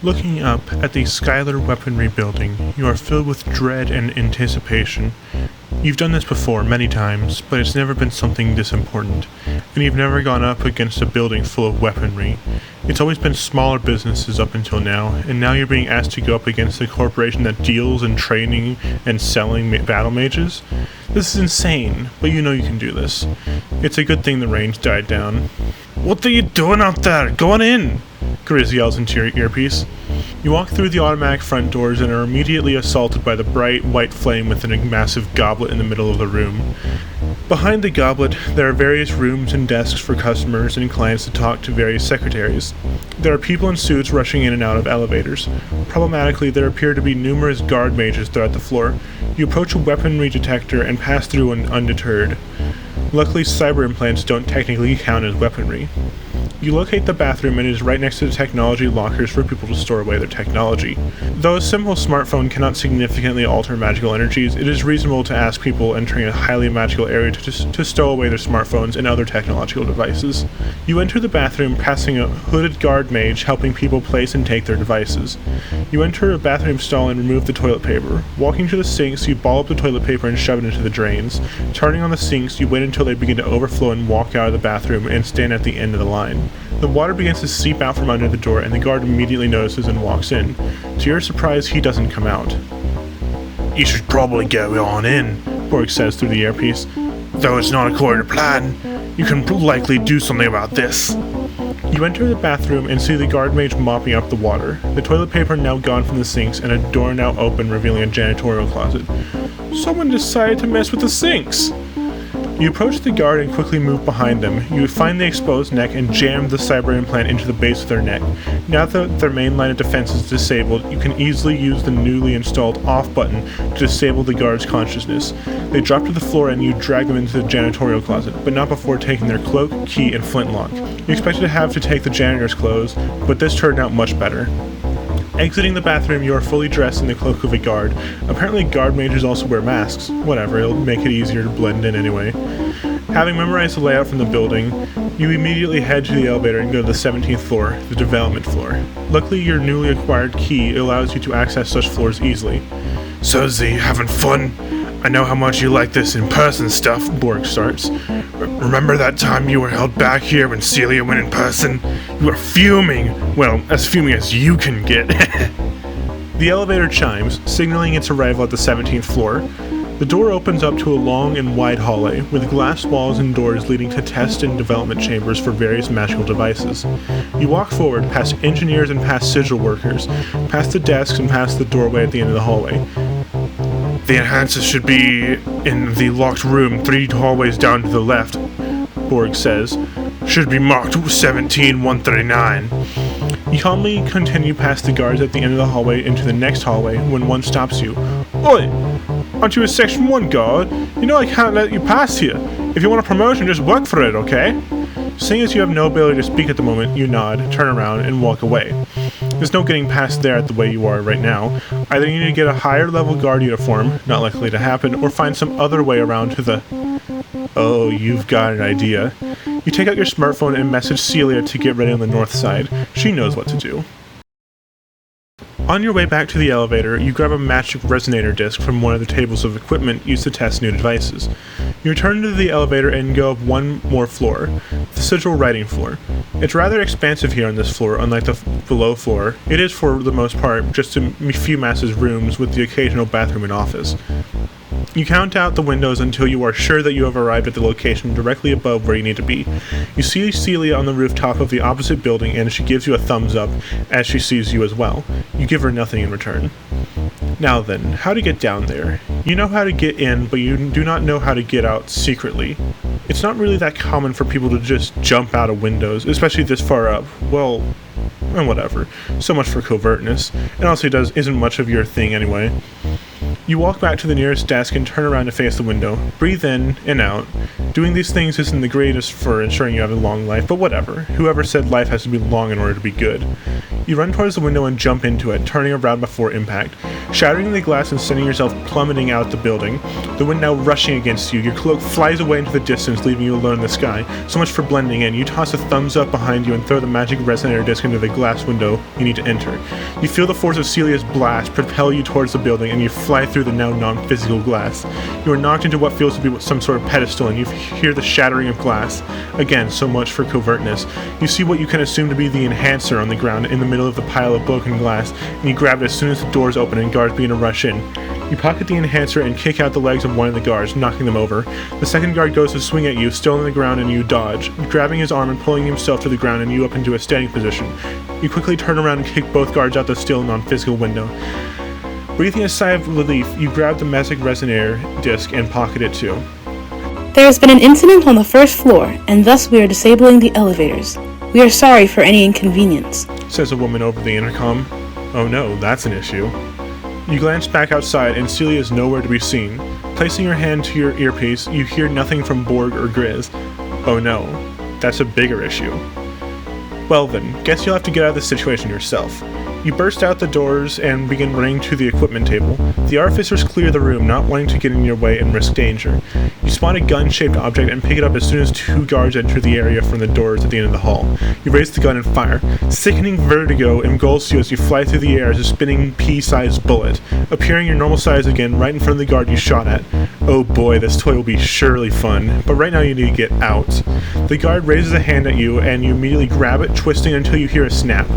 Looking up at the Skylar Weaponry building, you are filled with dread and anticipation. You've done this before many times, but it's never been something this important, and you've never gone up against a building full of weaponry. It's always been smaller businesses up until now, and now you're being asked to go up against a corporation that deals in training and selling battle mages? This is insane, but you know you can do this. It's a good thing the range died down. "What are you doing out there? Go on in!" Grizz yells into your earpiece. You walk through the automatic front doors and are immediately assaulted by the bright white flame within a massive goblet in the middle of the room. Behind the goblet, there are various rooms and desks for customers and clients to talk to various secretaries. There are people in suits rushing in and out of elevators. Problematically, there appear to be numerous guard mages throughout the floor. You approach a weaponry detector and pass through undeterred. Luckily, cyber implants don't technically count as weaponry. You locate the bathroom and it is right next to the technology lockers for people to store away their technology. Though a simple smartphone cannot significantly alter magical energies, it is reasonable to ask people entering a highly magical area to stow away their smartphones and other technological devices. You enter the bathroom, passing a hooded guard mage helping people place and take their devices. You enter a bathroom stall and remove the toilet paper. Walking to the sinks, you ball up the toilet paper and shove it into the drains. Turning on the sinks, you wait until they begin to overflow and walk out of the bathroom and stand at the end of the line. The water begins to seep out from under the door and the guard immediately notices and walks in. To your surprise, he doesn't come out. "You should probably go on in," Borg says through the earpiece. "Though it's not according to plan, you can likely do something about this." You enter the bathroom and see the guard mage mopping up the water. The toilet paper now gone from the sinks and a door now open revealing a janitorial closet. Someone decided to mess with the sinks! You approach the guard and quickly move behind them. You find the exposed neck and jam the cyber implant into the base of their neck. Now that their main line of defense is disabled, you can easily use the newly installed off button to disable the guard's consciousness. They drop to the floor and you drag them into the janitorial closet, but not before taking their cloak, key, and flintlock. You expected to have to take the janitor's clothes, but this turned out much better. Exiting the bathroom, you are fully dressed in the cloak of a guard. Apparently guard mages also wear masks. Whatever, it'll make it easier to blend in anyway. Having memorized the layout from the building, you immediately head to the elevator and go to the 17th floor, the development floor. Luckily, your newly acquired key allows you to access such floors easily. "So Z, having fun? I know how much you like this in-person stuff," Borg starts. "Remember that time you were held back here when Celia went in person? You were fuming! Well, as fuming as you can get." The elevator chimes, signaling its arrival at the 17th floor. The door opens up to a long and wide hallway, with glass walls and doors leading to test and development chambers for various magical devices. You walk forward, past engineers and past sigil workers, past the desks and past the doorway at the end of the hallway. "The enhancers should be in the locked room 3 hallways down to the left," Borg says. "Should be marked 17139. You calmly continue past the guards at the end of the hallway into the next hallway when one stops you. "Oi! Aren't you a Section 1 guard? You know I can't let you pass here. If you want a promotion, just work for it, okay?" Seeing as you have no ability to speak at the moment, you nod, turn around, and walk away. There's no getting past there at the way you are right now. Either you need to get a higher level guard uniform, not likely to happen, or find some other way around to the... Oh, you've got an idea. You take out your smartphone and message Celia to get ready on the north side. She knows what to do. On your way back to the elevator, you grab a magic resonator disc from one of the tables of equipment used to test new devices. You return to the elevator and go up one more floor, the sigil writing floor. It's rather expansive here on this floor, unlike the below floor. It is, for the most part, just a few massive rooms with the occasional bathroom and office. You count out the windows until you are sure that you have arrived at the location directly above where you need to be. You see Celia on the rooftop of the opposite building and she gives you a thumbs up as she sees you as well. You give her nothing in return. Now then, how to get down there. You know how to get in, but you do not know how to get out secretly. It's not really that common for people to just jump out of windows, especially this far up. Well, and whatever. So much for covertness. It honestly isn't much of your thing anyway. You walk back to the nearest desk and turn around to face the window. Breathe in and out. Doing these things isn't the greatest for ensuring you have a long life, but whatever. Whoever said life has to be long in order to be good. You run towards the window and jump into it, turning around before impact, shattering the glass and sending yourself plummeting out the building, the wind now rushing against you. Your cloak flies away into the distance, leaving you alone in the sky. So much for blending in. You toss a thumbs up behind you and throw the magic resonator disc into the glass window you need to enter. You feel the force of Celia's blast propel you towards the building, and you fly through the now non-physical glass. You are knocked into what feels to be some sort of pedestal, and you hear the shattering of glass. Again, so much for covertness. You see what you can assume to be the enhancer on the ground in the middle of the pile of broken glass, and you grab it as soon as the doors open and guards begin to rush in. You pocket the enhancer and kick out the legs of one of the guards, knocking them over. The second guard goes to swing at you, still on the ground, and you dodge, grabbing his arm and pulling himself to the ground and you up into a standing position. You quickly turn around and kick both guards out the still non-physical window. Breathing a sigh of relief, you grab the magic resonator disc and pocket it too. There has been an incident on the first floor, and thus we are disabling the elevators. We are sorry for any inconvenience, says a woman over the intercom. Oh no, that's an issue. You glance back outside and Celia is nowhere to be seen. Placing your hand to your earpiece, you hear nothing from Borg or Grizz. Oh no, that's a bigger issue. Well then, guess you'll have to get out of this situation yourself. You burst out the doors and begin running to the equipment table. The artificers clear the room, not wanting to get in your way and risk danger. You spot a gun-shaped object and pick it up as soon as two guards enter the area from the doors at the end of the hall. You raise the gun and fire. Sickening vertigo engulfs you as you fly through the air as a spinning pea-sized bullet, appearing your normal size again right in front of the guard you shot at. Oh boy, this toy will be surely fun, but right now you need to get out. The guard raises a hand at you and you immediately grab it, twisting until you hear a snap.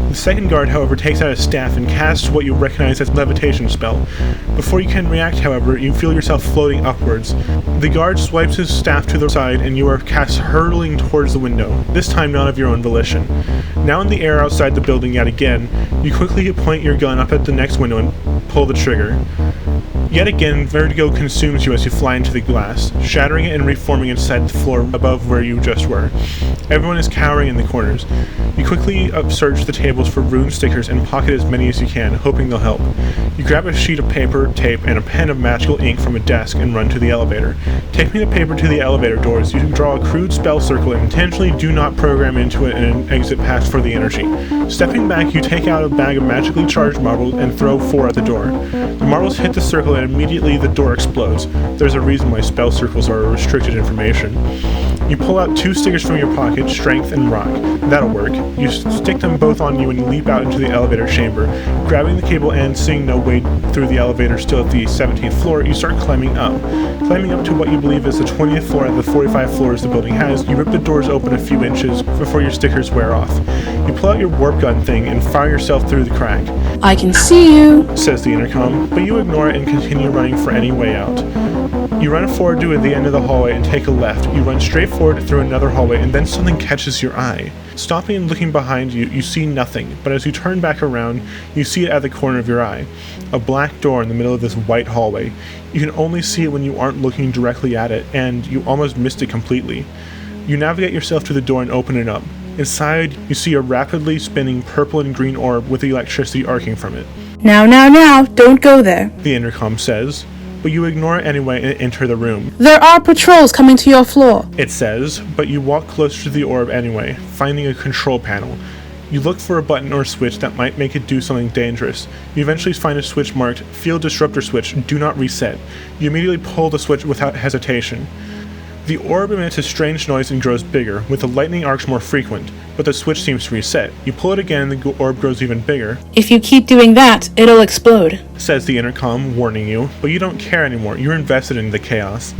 The second guard, however, takes out a staff and casts what you recognize as levitation spell. Before you can react, however, you feel yourself floating upwards. The guard swipes his staff to the side and you are cast hurtling towards the window, this time not of your own volition. Now in the air outside the building yet again, you quickly point your gun up at the next window and pull the trigger. Yet again, vertigo consumes you as you fly into the glass, shattering it and reforming inside the floor above where you just were. Everyone is cowering in the corners. You quickly search the tables for rune stickers and pocket as many as you can, hoping they'll help. You grab a sheet of paper, tape, and a pen of magical ink from a desk and run to the elevator. Taking the paper to the elevator doors, you draw a crude spell circle and intentionally do not program into it an exit path for the energy. Stepping back, you take out a bag of magically charged marbles and throw 4 at the door. The marbles hit the circle and immediately the door explodes. There's a reason why spell circles are restricted information. You pull out 2 stickers from your pocket, Strength and Rock. That'll work. You stick them both on you and leap out into the elevator chamber. Grabbing the cable and seeing no way through the elevator still at the 17th floor, you start climbing up. Climbing up to what you believe is the 20th floor out of the 45 floors the building has, you rip the doors open a few inches before your stickers wear off. You pull out your warp gun thing and fire yourself through the crack. I can see you, says the intercom, but you ignore it and continue running for any way out. You run forward to the end of the hallway and take a left. You run straight forward through another hallway and then something catches your eye. Stopping and looking behind you, you see nothing, but as you turn back around, you see it at the corner of your eye. A black door in the middle of this white hallway. You can only see it when you aren't looking directly at it, and you almost missed it completely. You navigate yourself to the door and open it up. Inside, you see a rapidly spinning purple and green orb with the electricity arcing from it. Now, don't go there, the intercom says, but you ignore it anyway and enter the room. There are patrols coming to your floor, it says, but you walk closer to the orb anyway, finding a control panel. You look for a button or switch that might make it do something dangerous. You eventually find a switch marked Field Disruptor Switch, Do Not Reset. You immediately pull the switch without hesitation. The orb emits a strange noise and grows bigger, with the lightning arcs more frequent, but the switch seems to reset. You pull it again and the orb grows even bigger. If you keep doing that, it'll explode, says the intercom, warning you, but you don't care anymore. You're invested in the chaos.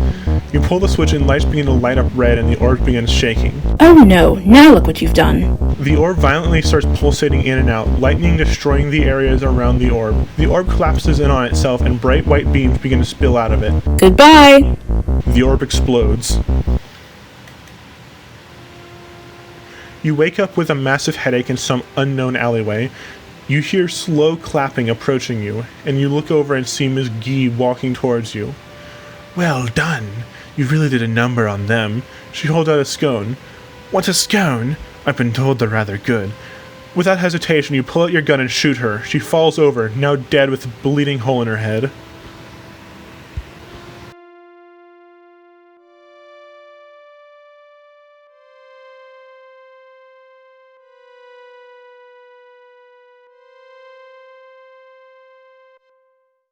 You pull the switch and lights begin to light up red and the orb begins shaking. Oh no, now look what you've done. The orb violently starts pulsating in and out, lightning destroying the areas around the orb. The orb collapses in on itself and bright white beams begin to spill out of it. Goodbye! The orb explodes. You wake up with a massive headache in some unknown alleyway. You hear slow clapping approaching you, and you look over and see Ms. Guy walking towards you. Well done! You really did a number on them. She holds out a scone. What's a scone? I've been told they're rather good. Without hesitation, you pull out your gun and shoot her. She falls over, now dead with a bleeding hole in her head.